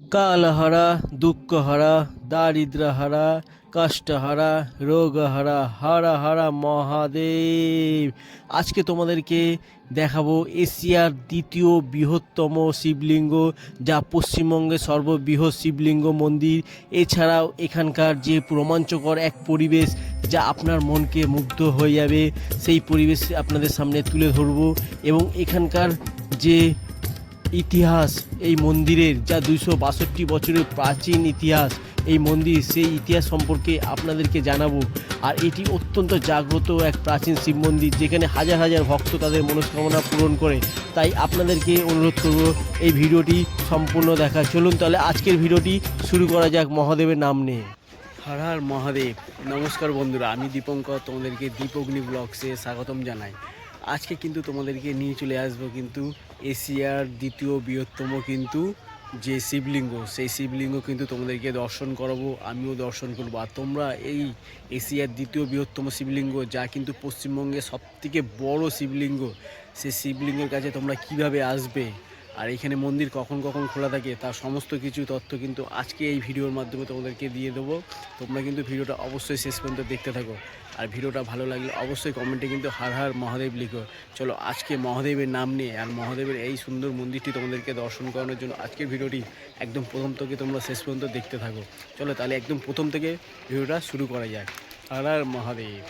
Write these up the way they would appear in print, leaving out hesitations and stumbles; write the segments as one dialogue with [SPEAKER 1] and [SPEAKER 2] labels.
[SPEAKER 1] কালহারা, দুঃখহারা, দারিদ্র্যহারা, কষ্টহারা, রোগহারা, হারা হারা মহাদেব। আজকে তোমাদেরকে দেখাবো এশিয়ার দ্বিতীয় বৃহত্তম শিবলিঙ্গ, যা পশ্চিমবঙ্গের সর্ববৃহৎ শিবলিঙ্গ মন্দির। এছাড়াও এখানকার যে রোমাঞ্চকর এক পরিবেশ, যা আপনার মনকে মুগ্ধ হয়ে যাবে, সেই পরিবেশ আপনাদের সামনে তুলে ধরবো। এবং এখানকার যে ইতিহাস এই মন্দিরের, যা 262 বছরের প্রাচীন ইতিহাস এই মন্দির, সেই ইতিহাস সম্পর্কে আপনাদেরকে জানাবো। আর এটি অত্যন্ত জাগ্রত এক প্রাচীন শিব মন্দির, যেখানে হাজার হাজার ভক্ত তাদের মনস্কামনা পূরণ করে। তাই আপনাদেরকে অনুরোধ করব এই ভিডিওটি সম্পূর্ণ দেখা। চলুন তাহলে আজকের ভিডিওটি শুরু করা যাক মহাদেবের নাম নিয়ে। হর হর মহাদেব। নমস্কার বন্ধুরা, আমি দীপঙ্কর, তোমাদেরকে দীপগ্নি ব্লগসে স্বাগতম জানাই। আজকে কিন্তু তোমাদেরকে নিয়ে চলে আসবো কিন্তু এশিয়ার দ্বিতীয় বৃহত্তম কিন্তু যে শিবলিঙ্গ, সেই শিবলিঙ্গ কিন্তু তোমাদেরকে দর্শন করাবো, আমিও দর্শন করবো। আর তোমরা এই এশিয়ার দ্বিতীয় বৃহত্তম শিবলিঙ্গ, যা কিন্তু পশ্চিমবঙ্গের সবথেকে বড় শিবলিঙ্গ, সেই শিবলিঙ্গের কাছে তোমরা কিভাবে আসবে, আর এখানে মন্দির কখন কখন খোলা থাকে, তার সমস্ত কিছু তথ্য কিন্তু আজকে এই ভিডিওর মাধ্যমে তোমাদেরকে দিয়ে দেবো। তোমরা কিন্তু ভিডিওটা অবশ্যই শেষ পর্যন্ত দেখতে থাকো। আর ভিডিওটা ভালো লাগলে অবশ্যই কমেন্টে কিন্তু হর হর মহাদেব লিখো। চলো আজকে মহাদেবের নাম নিয়ে আর মহাদেবের এই সুন্দর মন্দিরটি তোমাদেরকে দর্শন করানোর জন্য আজকের ভিডিওটি একদম প্রথম থেকে তোমরা শেষ পর্যন্ত দেখতে থাকো। চলো তাহলে একদম প্রথম থেকে ভিডিওটা শুরু করা যাক। হর হর মহাদেব।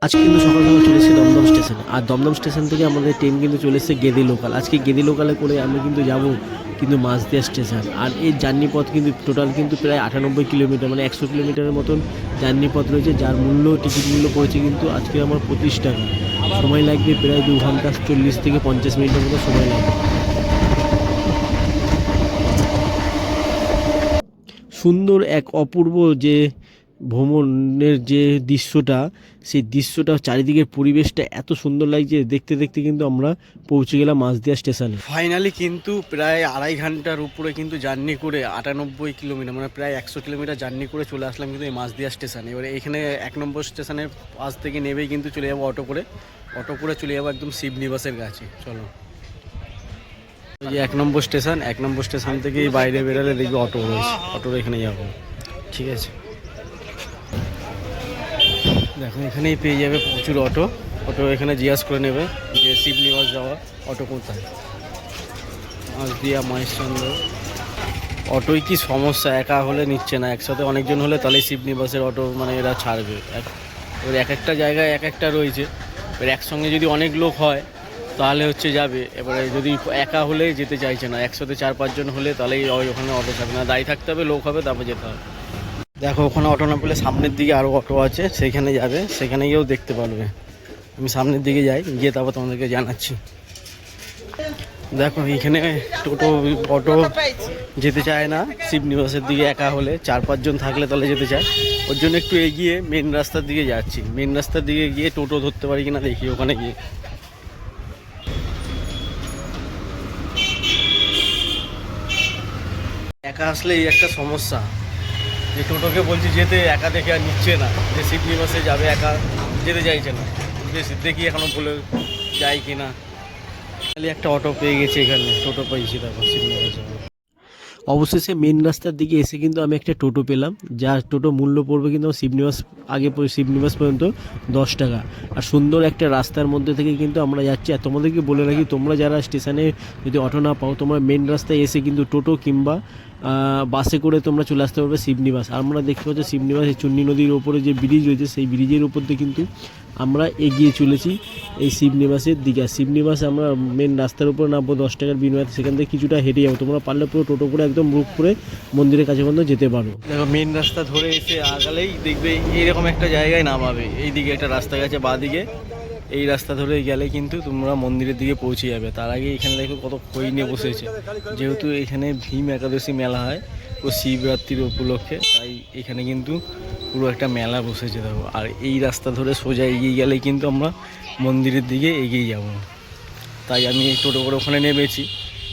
[SPEAKER 1] আজকে কিন্তু সকাল সকাল চলে এসেছি দমদম স্টেশনে। আর দমদম স্টেশন থেকে আমাদের ট্রেন কিন্তু চলে এসেছে গেদি লোকাল। আজকে গেদি লোকালে করে আমি কিন্তু যাব কিন্তু মাঝদিয়া স্টেশন। আর এই জার্নি পথ কিন্তু টোটাল কিন্তু প্রায় 98 কিলোমিটার, মানে 100 কিলোমিটারের মতন জার্নি পথ রয়েছে, যার মূল্য টিকিট মূল্য পড়েছে কিন্তু আজকে আমার 25 টাকা। সময় লাগবে প্রায় 2 ঘন্টা 40 থেকে 50 মিনিটের মতো সময় লাগবে। সুন্দর এক অপূর্ব যে ভ্রমণের যে দৃশ্যটা, সেই দৃশ্যটা চারিদিকের পরিবেশটা এত সুন্দর লাগছে, দেখতে দেখতে কিন্তু আমরা পৌঁছে গেলাম মাঝদিয়া স্টেশনে। ফাইনালি কিন্তু প্রায় 2.5 ঘন্টার উপরে কিন্তু জার্নি করে 98 কিলোমিটার, মানে প্রায় 100 কিলোমিটার জার্নি করে চলে আসলাম কিন্তু এই মাঝদিয়া স্টেশনে। এবারে এখানে 1 নম্বর স্টেশনের পাশ থেকে নেবেই কিন্তু চলে যাবো অটো করে চলে যাবো একদম শিবনিবাসের কাছে। চলো, এই 1 নম্বর স্টেশন, 1 নম্বর স্টেশন থেকেই বাইরে বেরোলে দেখবি অটো রয়েছে, অটোর এখানে যাবো। ঠিক আছে, দেখো এখানেই পেয়ে যাবে প্রচুর অটো। এখানে জিজ্ঞাসা করে নেবে যে শিবনিবাস যাওয়া অটো কোথায়। মাঝদিয়া মহেশচন্দ্র অটোই কি সমস্যা, একা হলে নিচ্ছে না, একসাথে অনেকজন হলে তাহলে শিবনিবাসের অটো মানে এরা ছাড়বে। এবার এক একটা জায়গায় এক একটা রয়েছে, এবার একসঙ্গে যদি অনেক লোক হয় তাহলে হচ্ছে যাবে। এবারে যদি একা হলে যেতে চাইছে না, একসাথে 4-5 জন হলে তাহলেই ওখানে অটো থাকবে না, দাঁড়িয়ে থাকতে হবে, লোক হবে, তারপর যেতে হবে। দেখো ওখানে অটো না পেলে সামনের দিকে আরও অটো আছে, সেখানে যাবে, সেখানে গিয়েও দেখতে পারবে। আমি সামনের দিকে যাই, গিয়ে তারপর তোমাদেরকে জানাচ্ছি। দেখো এখানে টোটো অটো যেতে চায় না শিবনিবাসের দিকে, একা হলে 4-5 জন থাকলে তাহলে যেতে চায়। ওর জন্য একটু এগিয়ে মেন রাস্তার দিকে যাচ্ছি। মেন রাস্তার দিকে গিয়ে টোটো ধরতে পারি কিনা দেখি ওখানে গিয়ে। একা আসলে এই একটা সমস্যা, যে টোটোকে বলছি যেতে, একা দেখে আর নিচ্ছে না, যে শিবনিবাসে যাবে একা যেতে চাইছে না। বেশি দেখি এখনও বলে যাই কি না। খালি একটা অটো পেয়ে গেছি, এখানে টোটো পেয়েছি, তারপর শিবনিবাসে। অবশেষে মেন রাস্তার দিকে এসে কিন্তু আমি একটা টোটো পেলাম, যার টোটো মূল্য পড়বে কিন্তু শিবনিবাস পর্যন্ত 10 টাকা। আর সুন্দর একটা রাস্তার মধ্যে থেকে কিন্তু আমরা যাচ্ছি। আর তোমাদেরকে বলে রাখি, তোমরা যারা স্টেশনে যদি অটো না পাও, তোমরা মেন রাস্তায় এসে কিন্তু টোটো কিংবা বাসে করে তোমরা চলে আসতে পারবে শিবনিবাস। আমরা দেখতে পাচ্ছি শিবনিবাস এই চুন্নি নদীর ওপরে যে ব্রিজ রয়েছে, সেই ব্রিজের উপর দিয়ে কিন্তু আমরা এগিয়ে চলেছি এই শিবনিবাসের দিকে। আর শিবনিবাস আমরা মেন রাস্তার উপরে নামবো 10 টাকার বিনিময়ে, সেখান থেকে কিছুটা হেঁটে যাবো। তোমরা পারলে পুরো টোটো করে একদম রুট করে মন্দিরের কাছে পর্যন্ত যেতে পারো। দেখো মেন রাস্তা ধরে এসে আগালেই দেখবে এইরকম একটা জায়গায় নামাবে, এই দিকে একটা রাস্তা গেছে বাঁ দিকে, এই রাস্তা ধরে গেলে কিন্তু তোমরা মন্দিরের দিকে পৌঁছে যাবে। তার আগে এখানে দেখো কত খই নিয়ে বসেছে, যেহেতু এখানে ভীম একাদশী মেলা হয় ও শিবরাত্রির উপলক্ষে, তাই এখানে কিন্তু পুরো একটা মেলা বসেছে দেখো। আর এই রাস্তা ধরে সোজা এগিয়ে গেলে কিন্তু আমরা মন্দিরের দিকে এগিয়ে যাব। তাই আমি টোটো করে ওখানে নেমেছি।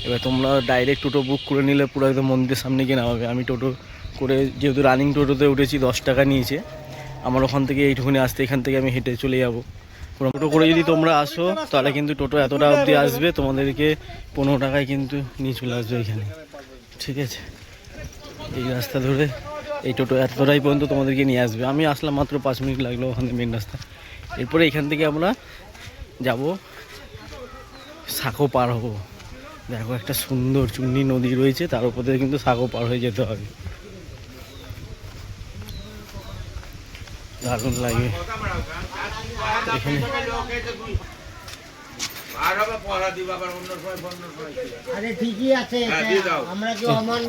[SPEAKER 1] এবার তোমরা ডাইরেক্ট টোটো বুক করে নিলে পুরো একদম মন্দিরের সামনে গিয়ে নামাবে। আমি টোটো করে, যেহেতু রানিং টোটোতে উঠেছি, 10 টাকা নিয়েছে আমার ওখান থেকে এইটুকুনি আসতে, এখান থেকে আমি হেঁটে চলে যাবো। টোটো করে যদি তোমরা আসো তাহলে কিন্তু টোটো এতটা অবধি আসবে, তোমাদেরকে 15 টাকায় কিন্তু নিয়ে চলে আসবে এখানে। ঠিক আছে, এই রাস্তা ধরে এই টোটো এতটাই পর্যন্ত তোমাদেরকে নিয়ে আসবে। আমি আসলাম মাত্র 5 মিনিট লাগলো ওখানে মেন রাস্তা। এরপরে এখান থেকে আমরা যাব সাঁকো পার হবো। দেখো একটা সুন্দর চুন্নি নদী রয়েছে, তার উপর থেকে কিন্তু সাঁকো পার হয়ে যেতে হবে। দারুণ লাগে এখানে।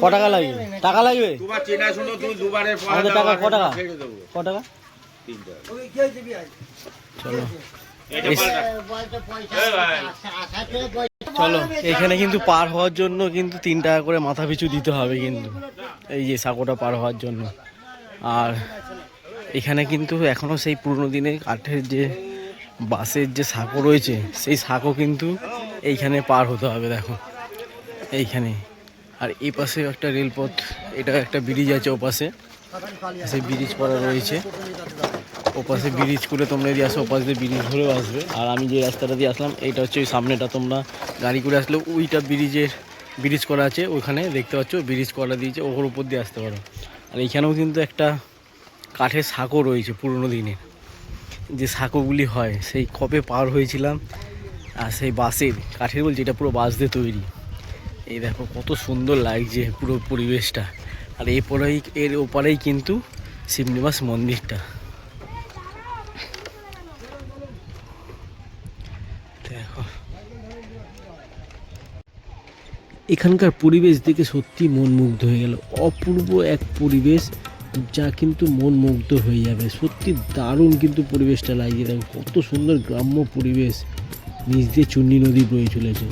[SPEAKER 1] ক টাকা লাগবে? টাকা লাগবে আমাদের টাকা ক টাকা? ক টাকা? চলো চলো, এখানে কিন্তু পার হওয়ার জন্য কিন্তু 3 টাকা করে মাথা পিছু দিতে হবে কিন্তু, এই যে সাঁকোটা পার হওয়ার জন্য। আর এখানে কিন্তু এখনও সেই পুরনো দিনের কাঠের যে বাঁশের যে সাঁকো রয়েছে, সেই সাঁকো কিন্তু এইখানে পার হতে হবে। দেখো এইখানে। আর এই পাশে একটা রেলপথ, এটা একটা ব্রিজ আছে ওপাশে, সেই ব্রিজ করা রয়েছে। ওপাশে ব্রিজ করে তোমরা যদি আসো, ওপাশ দিয়ে ব্রিজ ধরেও আসবে। আর আমি যে রাস্তাটা দিয়ে আসলাম, এইটা হচ্ছে ওই সামনেটা, তোমরা গাড়ি করে আসলে ওইটা ব্রিজ করা আছে, ওখানে দেখতে পাচ্ছ ব্রিজ করা দিয়েছে, ওর উপর দিয়ে আসতে পারো। আর এইখানেও কিন্তু একটা কাঠের সাঁকো রয়েছে পুরনো দিনের, যে সাঁকোগুলি হয় সেই কবে পার হয়েছিলাম। আর সেই বাঁশের, কাঠের বলছি, এটা পুরো বাঁশ দিয়ে তৈরি। এই দেখো কত সুন্দর লাগছে পুরো পরিবেশটা। আর এর ওপারেই কিন্তু শিবনিবাস মন্দিরটা। দেখো এখানকার পরিবেশ দেখে সত্যি মন মুগ্ধ হয়ে গেল। অপূর্ব এক পরিবেশ, যা কিন্তু মন মুগ্ধ হয়ে যাবে। সত্যি দারুণ কিন্তু পরিবেশটা লাগিয়ে, দেখো কত সুন্দর গ্রাম্য পরিবেশ। নিচ দিয়ে চুন্নি নদী বয়ে চলেছে।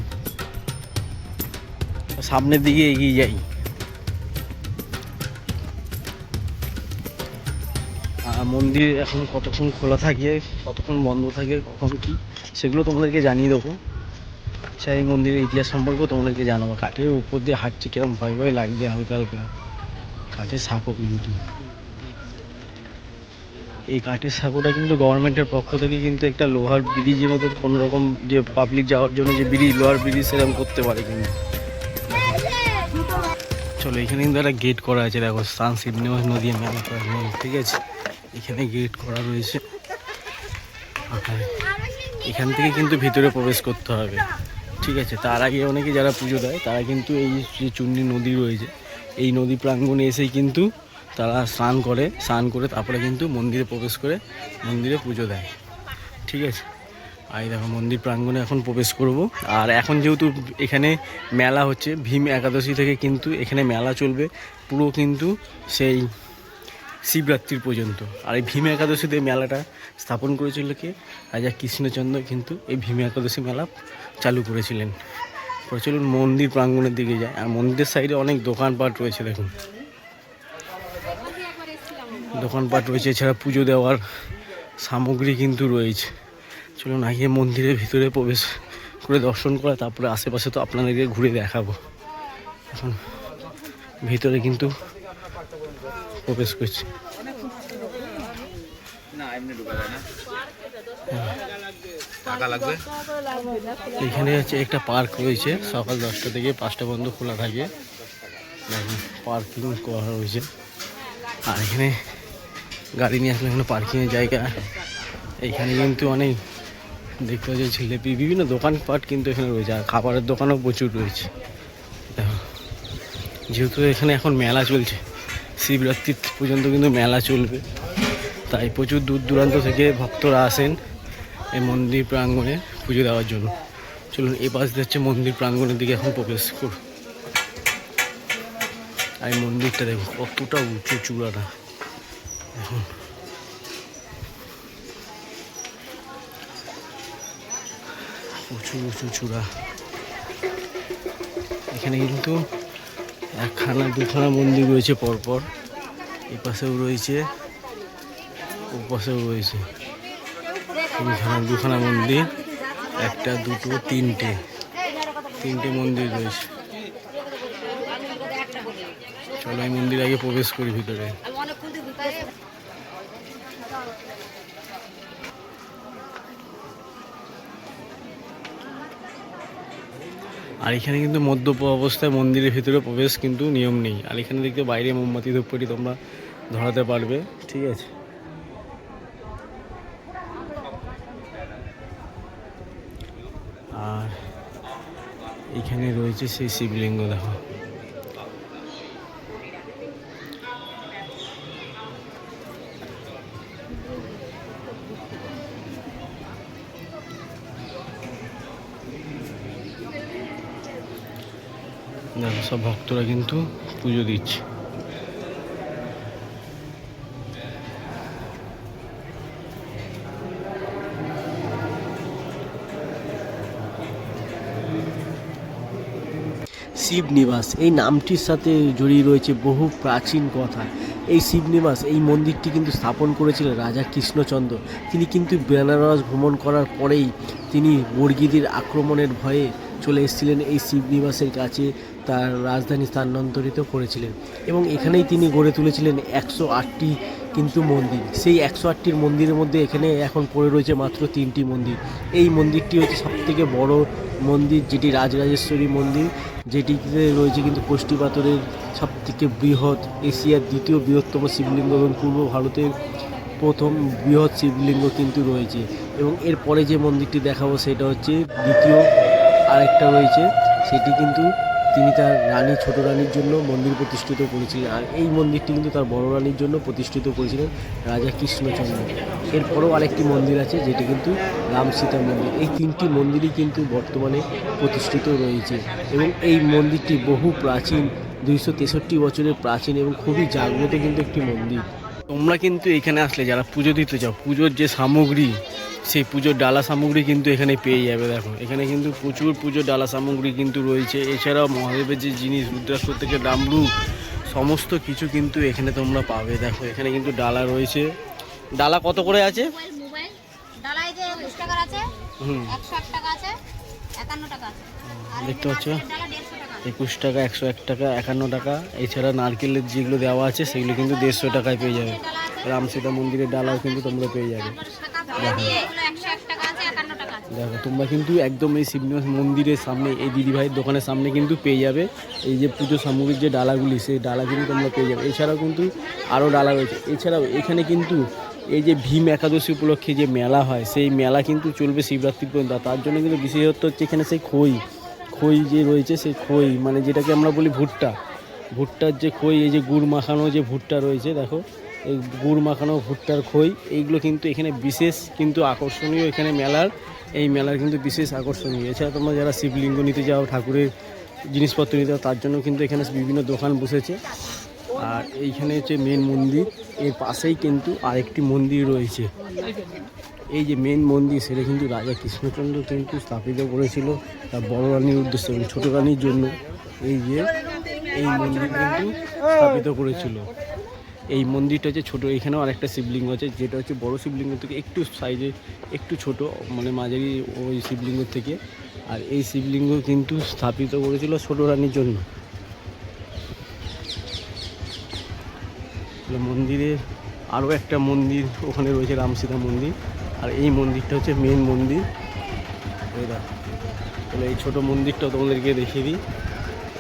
[SPEAKER 1] সামনের দিকে এগিয়ে যাই। মন্দির এখন কতক্ষণ খোলা থাকে, কতক্ষণ বন্ধ থাকে, কখন কি, সেগুলো তোমাদেরকে জানিয়ে দেবো। সেই মন্দিরের ইতিহাস সম্পর্কেও তোমাদেরকে জানাবো। কাঠের উপর দিয়ে হাঁটছে, কিরকম ভয় ভয় লাগবে হালকা হালকা। কাঠের সাঁকো কিন্তু, এই কাঠের সাঁকোটা কিন্তু গভর্নমেন্টের পক্ষ থেকে কিন্তু একটা লোহার ব্রিজের মতো, কোনোরকম যে পাবলিক যাওয়ার জন্য যে ব্রিজ, লোহার ব্রিজ সেরকম করতে পারে কিন্তু। চলো, এখানে কিন্তু একটা গেট করা আছে। দেখো সান শিবনিবাস নদী মেলা, ঠিক আছে, এখানে গেট করা রয়েছে। এখান থেকে কিন্তু ভিতরে প্রবেশ করতে হবে, ঠিক আছে। তার আগে অনেকে যারা পুজো দেয়, তারা কিন্তু এই যে চুন্নি নদী রয়েছে, এই নদী প্রাঙ্গণে এসেই কিন্তু তারা স্নান করে তারপরে কিন্তু মন্দিরে প্রবেশ করে মন্দিরে পুজো দেয়, ঠিক আছে। আর দেখো মন্দির প্রাঙ্গণে এখন প্রবেশ করব। আর এখন যেহেতু এখানে মেলা হচ্ছে, ভীম একাদশী থেকে কিন্তু এখানে মেলা চলবে পুরো কিন্তু সেই শিবরাত্রির পর্যন্ত। আর এই ভীম একাদশীতে মেলাটা স্থাপন করেছিল কে? রাজা কৃষ্ণচন্দ্র কিন্তু এই ভীম একাদশী মেলা চালু করেছিলেন। চলুন মন্দির প্রাঙ্গণের দিকে যায়। আর মন্দিরের সাইডে অনেক দোকানপাট রয়েছে, দেখুন দোকানপাট রয়েছে, এছাড়া পুজো দেওয়ার সামগ্রী কিন্তু রয়েছে। চলুন আগে মন্দিরের ভিতরে প্রবেশ করে দর্শন করা, তারপরে আশেপাশে তো আপনাদেরকে ঘুরে দেখাবো। এখন ভিতরে কিন্তু প্রবেশ করছি। এখানে হচ্ছে একটা পার্ক রয়েছে, সকাল 10টা থেকে 5টা পর্যন্ত খোলা থাকে। পার্কিং করা রয়েছে। আর এখানে গাড়ি নিয়ে আসলে এখানে পার্কিংয়ের জায়গা। এইখানে কিন্তু অনেক দেখতে পাচ্ছি জিলিপি, বিভিন্ন দোকানপাট কিন্তু এখানে রয়েছে। আর খাবারের দোকানও প্রচুর রয়েছে। দেখো যেহেতু এখানে এখন মেলা চলছে, শিবরাত্রি পর্যন্ত কিন্তু মেলা চলবে, তাই প্রচুর দূর দূরান্ত থেকে ভক্তরা আসেন এই মন্দির প্রাঙ্গণে পুজো দেওয়ার জন্য। চলুন এই পাশ দিয়ে হচ্ছে মন্দির প্রাঙ্গণের দিকে এখন প্রবেশ করব। আর এই মন্দিরটা দেখো কতটা উঁচু চূড়াটা, এখন উঁচু উঁচু চূড়া। এখানে কিন্তু একখানা দুখানা মন্দির রয়েছে পরপর, এই পাশেও রয়েছে, ও পাশেও রয়েছে। দুখানা মন্দির, একটা দুটো তিনটে মন্দির রয়েছে। চলো এই মন্দির আগে প্রবেশ করি ভিতরে। আর এখানে কিন্তু মদ্যপ অবস্থায় মন্দিরের ভিতরে প্রবেশ কিন্তু নিয়ম নেই। আর এখানে দেখতে বাইরে মোমবাতি ধূপকাঠি তোমরা ধরাতে পারবে, ঠিক আছে। আর এখানে রয়েছে সেই শিবলিঙ্গ, দেখো। দেখো সব ভক্তরা কিন্তু পুজো দিচ্ছে। শিবনিবাস এই নামটির সাথে জড়িয়ে রয়েছে বহু প্রাচীন কথা। এই শিবনিবাস এই মন্দিরটি কিন্তু স্থাপন করেছিলেন রাজা কৃষ্ণচন্দ্র। তিনি কিন্তু বেনারস ভ্রমণ করার পরেই তিনি বর্গীদের আক্রমণের ভয়ে চলে এসেছিলেন এই শিবনিবাসের কাছে, তার রাজধানী স্থানান্তরিত করেছিলেন এবং এখানেই তিনি গড়ে তুলেছিলেন 108টি কিন্তু মন্দির। সেই 108টির মন্দিরের মধ্যে এখানে এখন পড়ে রয়েছে মাত্র 3টি মন্দির। এই মন্দিরটি হচ্ছে সবথেকে বড় মন্দির, যেটি রাজরাজেশ্বরী মন্দির, যেটিতে রয়েছে কিন্তু কোষ্ঠী পাথরের সবথেকে বৃহৎ, এশিয়ার দ্বিতীয় বৃহত্তম শিবলিঙ্গ এবং পূর্ব ভারতের প্রথম বৃহৎ শিবলিঙ্গ কিন্তু রয়েছে। এবং এরপরে যে মন্দিরটি দেখাবো সেটা হচ্ছে দ্বিতীয় আরেকটা রয়েছে, সেটি কিন্তু তিনি তার রানী, ছোট রানীর জন্য মন্দির প্রতিষ্ঠিত করেছিলেন। আর এই মন্দিরটি কিন্তু তার বড় রানীর জন্য প্রতিষ্ঠিত করেছিলেন রাজা কৃষ্ণচন্দ্র। এরপরেও আরেকটি মন্দির আছে যেটি কিন্তু রাম সীতা মন্দির। এই 3টি মন্দিরই কিন্তু বর্তমানে প্রতিষ্ঠিত রয়েছে এবং এই মন্দিরটি বহু প্রাচীন, 263 বছরের প্রাচীন এবং খুবই জাগ্রত কিন্তু একটি মন্দির। তোমরা কিন্তু এখানে আসলে যারা পুজো দিতে চাও, পুজোর যে সামগ্রী, সেই পুজোর ডালা সামগ্রী কিন্তু এখানে পেয়ে যাবে। দেখো এখানে কিন্তু প্রচুর পুজোর ডালা সামগ্রী কিন্তু রয়েছে। এছাড়াও মহাদেবের যে জিনিস, রুদ্রাক্ষ থেকে ডামরু, সমস্ত কিছু কিন্তু এখানে তোমরা পাবে। দেখো এখানে কিন্তু ডালা রয়েছে। ডালা কত করে আছে?
[SPEAKER 2] ডালায় যে 20 টাকার আছে, 101 টাকা আছে, 51 টাকা আছে।
[SPEAKER 1] দেখতে পাচ্ছ 21 টাকা, 101 টাকা, 51 টাকা। এছাড়া নারকেলের যেগুলো দেওয়া আছে সেগুলো কিন্তু 150 টাকায় পেয়ে যাবে। রাম সীতা মন্দিরের ডালাও কিন্তু তোমরা পেয়ে যাবে। দেখো তোমরা কিন্তু একদম এই শিবনিবাস মন্দিরের সামনে, এই দিদিভাইয়ের দোকানের সামনে কিন্তু পেয়ে যাবে এই যে পুজো সামগ্রীর যে ডালাগুলি, সেই ডালা কিন্তু তোমরা পেয়ে যাবে। এছাড়াও কিন্তু আরও ডালা রয়েছে। এছাড়াও এখানে কিন্তু এই যে ভীম একাদশী উপলক্ষে যে মেলা হয়, সেই মেলা কিন্তু চলবে শিবরাত্রি পর্যন্ত। তার জন্য কিন্তু বিশেষত্ব হচ্ছে এখানে সেই খই যে রয়েছে, সেই খই মানে যেটাকে আমরা বলি ভুট্টার যে খই, এই যে গুড় মাখানো যে ভুট্টা রয়েছে, দেখো এই গুড় মাখানো ভুট্টার খই, এইগুলো কিন্তু এখানে বিশেষ কিন্তু আকর্ষণীয়। এখানে এই মেলার কিন্তু বিশেষ আকর্ষণীয়। এছাড়া তোমরা যারা শিবলিঙ্গ নিতে যাও, ঠাকুরের জিনিসপত্র নিতে যাও, তার জন্য কিন্তু এখানে বিভিন্ন দোকান বসেছে। আর এইখানে হচ্ছে মেন মন্দির, এর পাশেই কিন্তু আরেকটি মন্দির রয়েছে। এই যে মেন মন্দির, সেটা কিন্তু রাজা কৃষ্ণচন্দ্র কিন্তু স্থাপিত করেছিল তার বড় রানীর উদ্দেশ্যে এবং ছোটো রানীর জন্য। এই মন্দির কিন্তু স্থাপিত করেছিল। এই মন্দিরটা হচ্ছে ছোটো। এখানেও আরেকটা শিবলিঙ্গ আছে, যেটা হচ্ছে বড় শিবলিঙ্গ থেকে একটু সাইজে একটু ছোট, মানে মাঝারি ওই শিবলিঙ্গ থেকে। আর এই শিবলিঙ্গ কিন্তু স্থাপিত করেছিল ছোটো রানীর জন্য। মন্দিরের আরও একটা মন্দির ওখানে রয়েছে, রাম সীতা মন্দির। আর এই মন্দিরটা হচ্ছে মেন মন্দির। তাহলে এই ছোটো মন্দিরটা তোমাদেরকে দেখিয়ে দিই।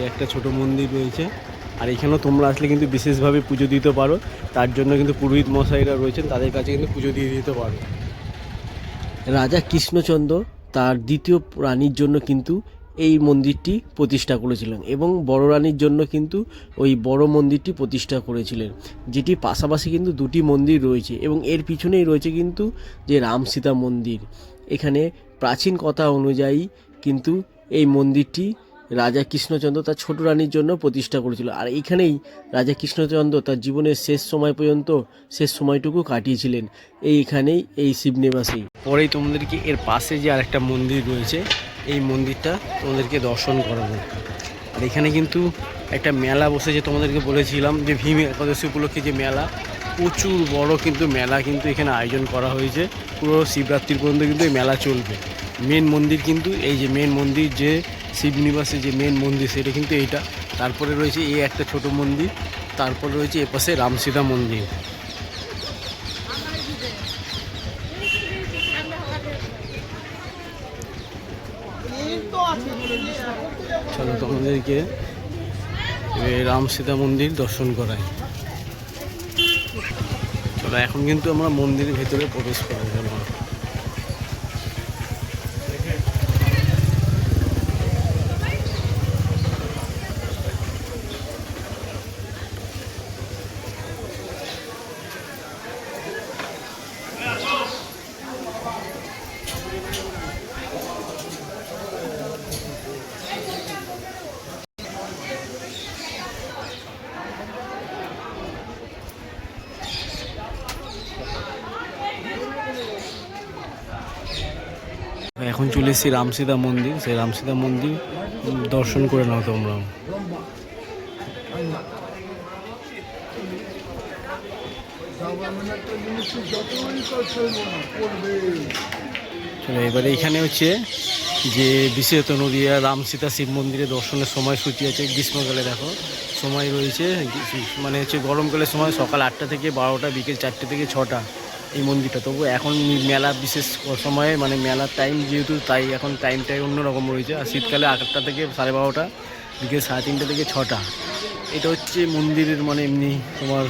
[SPEAKER 1] একটা ছোট মন্দির রয়েছে। আর এখানেও তোমরা আসলে কিন্তু বিশেষভাবে পুজো দিতে পারো। তার জন্য কিন্তু পুরোহিত মশাইরা রয়েছেন, তাদের কাছে কিন্তু পুজো দিয়ে দিতে পারো। রাজা কৃষ্ণচন্দ্র তার দ্বিতীয় রানীর জন্য কিন্তু এই মন্দিরটি প্রতিষ্ঠা করেছিলেন এবং বড় রানীর জন্য কিন্তু ওই বড় মন্দিরটি প্রতিষ্ঠা করেছিলেন, যেটি পাশাপাশি কিন্তু দুটি মন্দির রয়েছে এবং এর পিছনেই রয়েছে কিন্তু যে রাম সীতা মন্দির। এখানে প্রাচীন কথা অনুযায়ী কিন্তু এই মন্দিরটি রাজা কৃষ্ণচন্দ্র তার ছোট রানীর জন্য প্রতিষ্ঠা করেছিল। আর এইখানেই রাজা কৃষ্ণচন্দ্র তার জীবনের শেষ সময় পর্যন্ত শেষ সময়টুকু কাটিয়েছিলেন এইখানেই, এই শিবনিবাসেই। পরেই তোমাদেরকে এর পাশে যে আরেকটা মন্দির রয়েছে, এই মন্দিরটা তোমাদেরকে দর্শন করাবো। আর এখানে কিন্তু একটা মেলা বসেছে, তোমাদেরকে বলেছিলাম যে ভীম একাদশী উপলক্ষে যে মেলা, প্রচুর বড় কিন্তু মেলা কিন্তু এখানে আয়োজন করা হয়েছে। পুরো শিবরাত্রির পর্যন্ত কিন্তু এই মেলা চলবে। মেন মন্দির কিন্তু এই যে মেন মন্দির, যে শিবনিবাসে যে মেন মন্দির, সেটা কিন্তু এইটা। তারপরে রয়েছে এই একটা ছোট মন্দির, তারপরে রয়েছে এপাশে রাম সীতা মন্দির। তোমাদেরকে রাম সীতা মন্দির দর্শন করাই। চলো এখন কিন্তু আমরা মন্দিরের ভেতরে প্রবেশ করবো। এখন চলে এসেছি রামসীতা মন্দির, সেই রামসীতা মন্দির দর্শন করে নাও তোমরা। চলো এবারে এখানে হচ্ছে যে বিশেষত নদীয়া রামসীতা শিব মন্দিরে দর্শনের সময়সূচি আছে। গ্রীষ্মকালে দেখো সময় রয়েছে, মানে হচ্ছে গরমকালের সময় সকাল 8টা থেকে 12টা, বিকেল 4টে থেকে 6টা এই মন্দিরটা। তবু এখন মেলা বিশেষ সময়ে মানে মেলার টাইম যেহেতু, তাই এখন টাইমটাই অন্যরকম রয়েছে। আর শীতকালে 8টা থেকে 12:30, বিকেল 3:30 থেকে 6টা। এটা হচ্ছে মন্দিরের মানে এমনি তোমার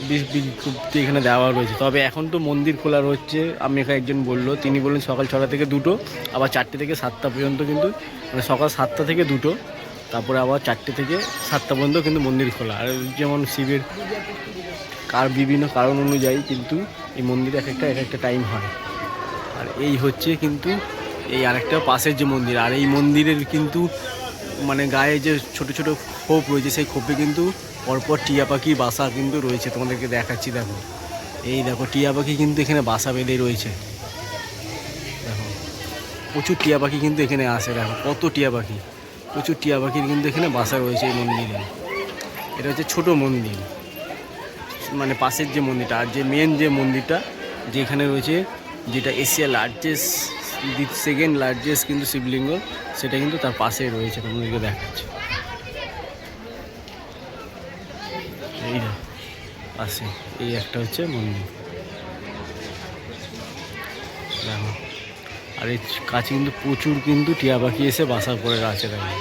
[SPEAKER 1] বিজ্ঞপ্তি এখানে দেওয়া রয়েছে। তবে এখন তো মন্দির খোলা রয়েছে। আমি এখানে একজন বললো, তিনি বললেন সকাল 6টা থেকে 2টো, আবার 4টে থেকে 7টা পর্যন্ত, কিন্তু মানে সকাল 7টা থেকে 2টো, তারপরে আবার 4টে থেকে 7টা পর্যন্ত কিন্তু মন্দির খোলা। আর যেমন শিবের বিভিন্ন কারণ অনুযায়ী কিন্তু এই মন্দিরে এক একটা টাইম হয়। আর এই হচ্ছে কিন্তু এই আরেকটা পাশের যে মন্দির, আর এই মন্দিরের কিন্তু মানে গায়ে যে ছোট ছোট খোপ রয়েছে, সেই খোপে কিন্তু পরপর টিয়া পাখি বাসা কিন্তু রয়েছে। তোমাদেরকে দেখাচ্ছি, দেখো এই দেখো টিয়া পাখি কিন্তু এখানে বাসা বেঁধে রয়েছে। দেখো প্রচুর টিয়া পাখি কিন্তু এখানে আসে, দেখো কত টিয়া পাখি, প্রচুর টিয়া পাখির কিন্তু এখানে বাসা রয়েছে এই মন্দিরে। এটা হচ্ছে ছোট মন্দির, মানে পাশের যে মন্দিরটা। আর যে মেন যে মন্দিরটা যেখানে রয়েছে, যেটা এশিয়া লার্জেস্ট, সেকেন্ড লার্জেস্ট কিন্তু শিবলিঙ্গ, সেটা কিন্তু তার পাশে রয়েছে। তোমাদেরকে দেখাচ্ছে এই পাশে এই একটা হচ্ছে মন্দির, দেখো। আর এই কাছে কিন্তু প্রচুর কিন্তু টিয়া পাখি এসে বাসা করে আছে, দেখো।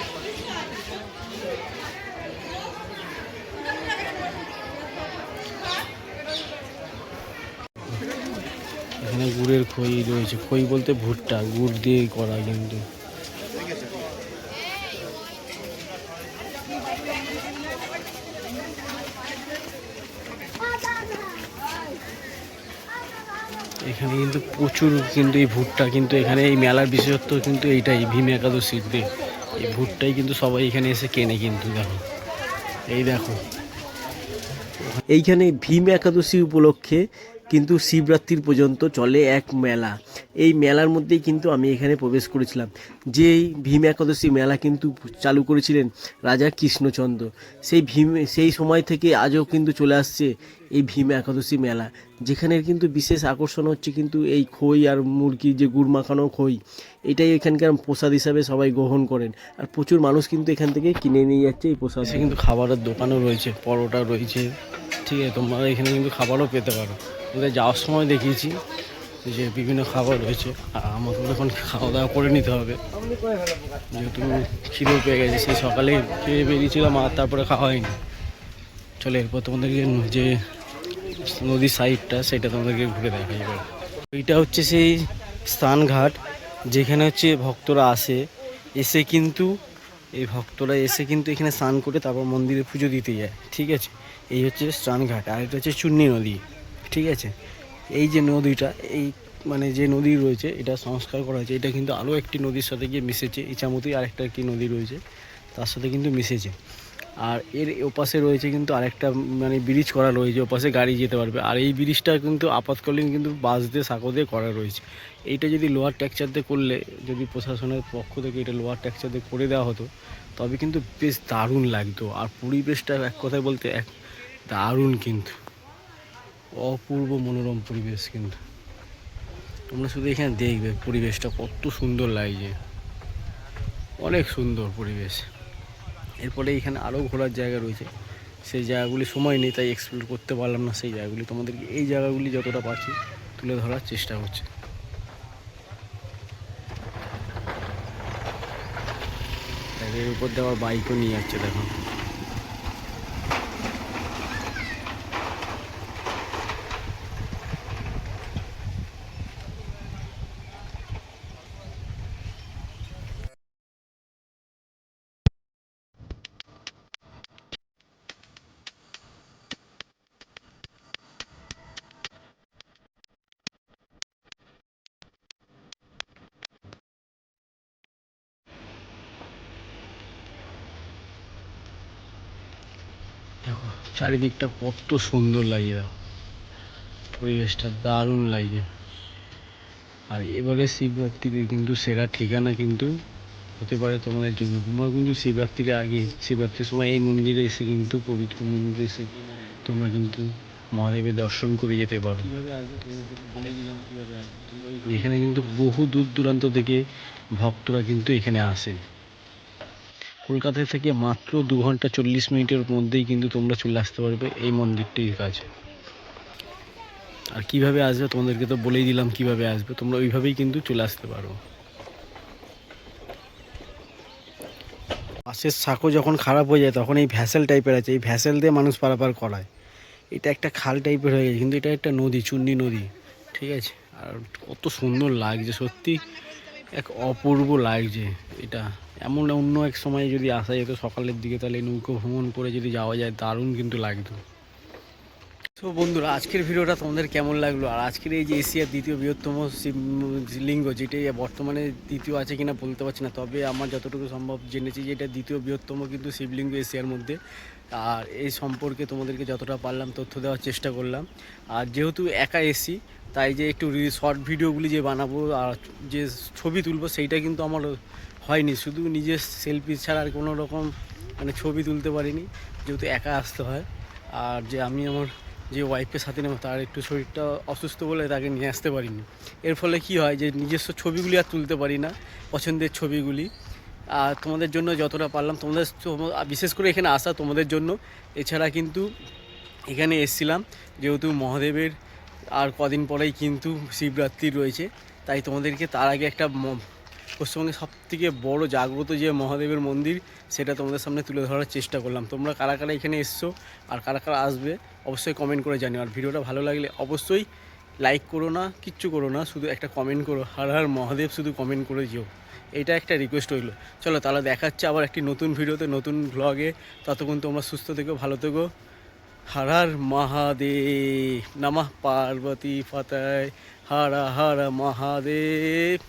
[SPEAKER 1] এখানে গুড়ের খই রয়েছে, খই বলতে ভুট্টা, গুড় দিয়ে করা কিন্তু। এখানে কিন্তু প্রচুর কিন্তু এই ভুট্টা কিন্তু এখানে এই মেলার বিশেষত্ব কিন্তু এইটাই, ভীম একাদশীর দিন এই ভুট্টাই কিন্তু সবাই এখানে এসে কেনে কিন্তু। দেখো এই দেখো এইখানে ভীম একাদশী উপলক্ষে কিন্তু শিবরাত্রির পর্যন্ত চলে এক মেলা। এই মেলার মধ্যেই কিন্তু আমি এখানে প্রবেশ করেছিলাম। যেই ভীম একাদশী মেলা কিন্তু চালু করেছিলেন রাজা কৃষ্ণচন্দ্র, সেই সময় থেকে আজও কিন্তু চলে আসছে এই ভীম একাদশী মেলা, যেখানের কিন্তু বিশেষ আকর্ষণ হচ্ছে কিন্তু এই খই আর মুরগির যে গুড় মাখানো খই, এটাই এখানকার প্রসাদ হিসাবে সবাই গ্রহণ করেন। আর প্রচুর মানুষ কিন্তু এখান থেকে কিনে নিয়ে যাচ্ছে এই প্রসাদ। কিন্তু খাবারের দোকানও রয়েছে, পরোটা রয়েছে, ঠিক আছে। তোমরা এখানে কিন্তু খাবারও পেতে পারো। ওদের যাওয়ার সময় দেখিয়েছি যে বিভিন্ন খাবার রয়েছে। আর আমাকে এখন খাওয়া দাওয়া করে নিতে হবে, যেহেতু খিদেও পেয়ে গেছে। সেই সকালে খেয়ে বেরিয়েছিলাম আর তারপরে খাওয়া হয়নি। চলে এরপর তোমাদেরকে যে নদীর সাইডটা সেটা তোমাদেরকে ঘুরে দেখাই এবার। এইটা হচ্ছে সেই স্নানঘাট, যেখানে হচ্ছে ভক্তরা এসে কিন্তু এই ভক্তরা এসে কিন্তু এখানে স্নান করে তারপর মন্দিরে পুজো দিতে যায়, ঠিক আছে। এই হচ্ছে স্নানঘাট। আর এটা হচ্ছে চূর্ণী নদী, ঠিক আছে। এই যে নদীটা, এই মানে যে নদী রয়েছে, এটা সংস্কার করা হয়েছে। এটা কিন্তু আরও একটি নদীর সাথে গিয়ে মিশেছে, ইছামতি আরেকটা একটি নদী রয়েছে, তার সাথে কিন্তু মিশেছে। আর এর ওপাশে রয়েছে কিন্তু আরেকটা মানে ব্রিজ করা রয়েছে, ওপাশে গাড়ি যেতে পারবে। আর এই ব্রিজটা কিন্তু আপাতকালীন কিন্তু বাস দিয়ে সাঁকো দিয়ে করা রয়েছে। এইটা যদি লোয়ার টেক্সচার দিয়ে করলে, যদি প্রশাসনের পক্ষ থেকে এটা লোয়ার টেক্সচার দিয়ে করে দেওয়া হতো, তবে কিন্তু বেশ দারুণ লাগতো। আর পরিবেশটা এক কথায় বলতে দারুণ, কিন্তু অপূর্ব মনোরম পরিবেশ। কিন্তু তোমরা শুধু এখানে দেখবে পরিবেশটা কত সুন্দর লাগছে, অনেক সুন্দর পরিবেশ। এরপরে এখানে আরও ঘোরার জায়গা রয়েছে, সেই জায়গাগুলি সময় নেই তাই এক্সপ্লোর করতে পারলাম না। সেই জায়গাগুলি তোমাদেরকে এই জায়গাগুলি যতটা পারছি তুলে ধরার চেষ্টা করছি। এর উপর দিয়ে আবার বাইকও নিয়ে যাচ্ছে দেখো। দেখো চারিদিকটা কত সুন্দর লাগে, দেখো পরিবেশটা দারুণ লাগে। আর এবারে শিবরাত্রিতে কিন্তু সেরা ঠিকানা কিন্তু হতে পারে তোমাদের জন্য। তোমরা কিন্তু শিবরাত্রির আগে, শিবরাত্রির সময় এই মন্দিরে এসে কিন্তু, পবিত্র মন্দিরে এসে তোমরা কিন্তু মহাদেবের দর্শন করে যেতে পারো। এখানে কিন্তু বহু দূর দূরান্ত থেকে ভক্তরা কিন্তু এখানে আসে। কলকাতা থেকে মাত্র 2 ঘন্টা 40 মিনিটের মধ্যেই কিন্তু তোমরা চলে আসতে পারবে এই মন্দিরটির কাছে। আর কিভাবে আসবে তোমাদেরকে তো বলেই দিলাম কিভাবে আসবে, তোমরা ওইভাবেই কিন্তু চলে আসতে পারো। পাশের সাঁকো যখন খারাপ হয়ে যায় তখন এই ভ্যাসেল টাইপের আছে, এই ভ্যাসেল দিয়ে মানুষ পারাপার করায়। এটা একটা খাল টাইপের হয়ে গেছে, কিন্তু এটা একটা নদী, চূর্ণী নদী, ঠিক আছে। আর কত সুন্দর লাগছে সত্যি, এক অপূর্ব লাগছে এটা। এমন অন্য এক সময় যদি আসা যেত সকালের দিকে, তাহলে নৌকো ভ্রমণ করে যদি যাওয়া যায় দারুণ কিন্তু লাগতো। তো বন্ধুরা, আজকের ভিডিওটা তোমাদের কেমন লাগলো? আর আজকের এই যে এশিয়ার দ্বিতীয় বৃহত্তম শিবলিঙ্গ, যেটাই বর্তমানে দ্বিতীয় আছে কিনা বলতে পারছি না, তবে আমার যতটুকু সম্ভব জেনেছি যে এটা দ্বিতীয় বৃহত্তম কিন্তু শিবলিঙ্গ এশিয়ার মধ্যে। আর এই সম্পর্কে তোমাদেরকে যতটা পারলাম তথ্য দেওয়ার চেষ্টা করলাম। আর যেহেতু একা এসি, তাই যে একটু শর্ট ভিডিওগুলি যে বানাবো আর যে ছবি তুলবো সেইটা কিন্তু আমার হয়নি। শুধু নিজের সেলফি ছাড়া আর কোনো রকম মানে ছবি তুলতে পারিনি, যেহেতু একা আসতে হয়। আর যে আমি আমার যে ওয়াইফকে সাথে নেব, তার একটু শরীরটা অসুস্থ বলে তাকে নিয়ে আসতে পারিনি। এর ফলে কি হয় যে নিজস্ব ছবিগুলি আর তুলতে পারি না, পছন্দের ছবিগুলি। আর তোমাদের জন্য যতটা পারলাম, তোমাদের বিশেষ করে এখানে আসা তোমাদের জন্য। এছাড়া কিন্তু এখানে এসেছিলাম যেহেতু মহাদেবের আর কদিন পরেই কিন্তু শিবরাত্রি রয়েছে, তাই তোমাদেরকে তার আগে একটা পশ্চিমবঙ্গের সবথেকে বড় জাগ্রত যে মহাদেবের মন্দির, সেটা তোমাদের সামনে তুলে ধরার চেষ্টা করলাম। তোমরা কারা কারা এখানে এসছো আর কারা কারা আসবে অবশ্যই কমেন্ট করে জানিও। আর ভিডিওটা ভালো লাগলে অবশ্যই লাইক করো না, কিচ্ছু করো না, শুধু একটা কমেন্ট করো, হর হর মহাদেব শুধু কমেন্ট করে যেও, এটা একটা রিকোয়েস্ট হইলো। চলো তাহলে দেখাচ্ছে আবার একটি নতুন ভিডিওতে, নতুন ব্লগে। ততক্ষণ তোমরা সুস্থ থেকো, ভালো থেকো। হর হর মহাদেব, নমঃ পার্বতী ফতয়, হর হর মহাদেব।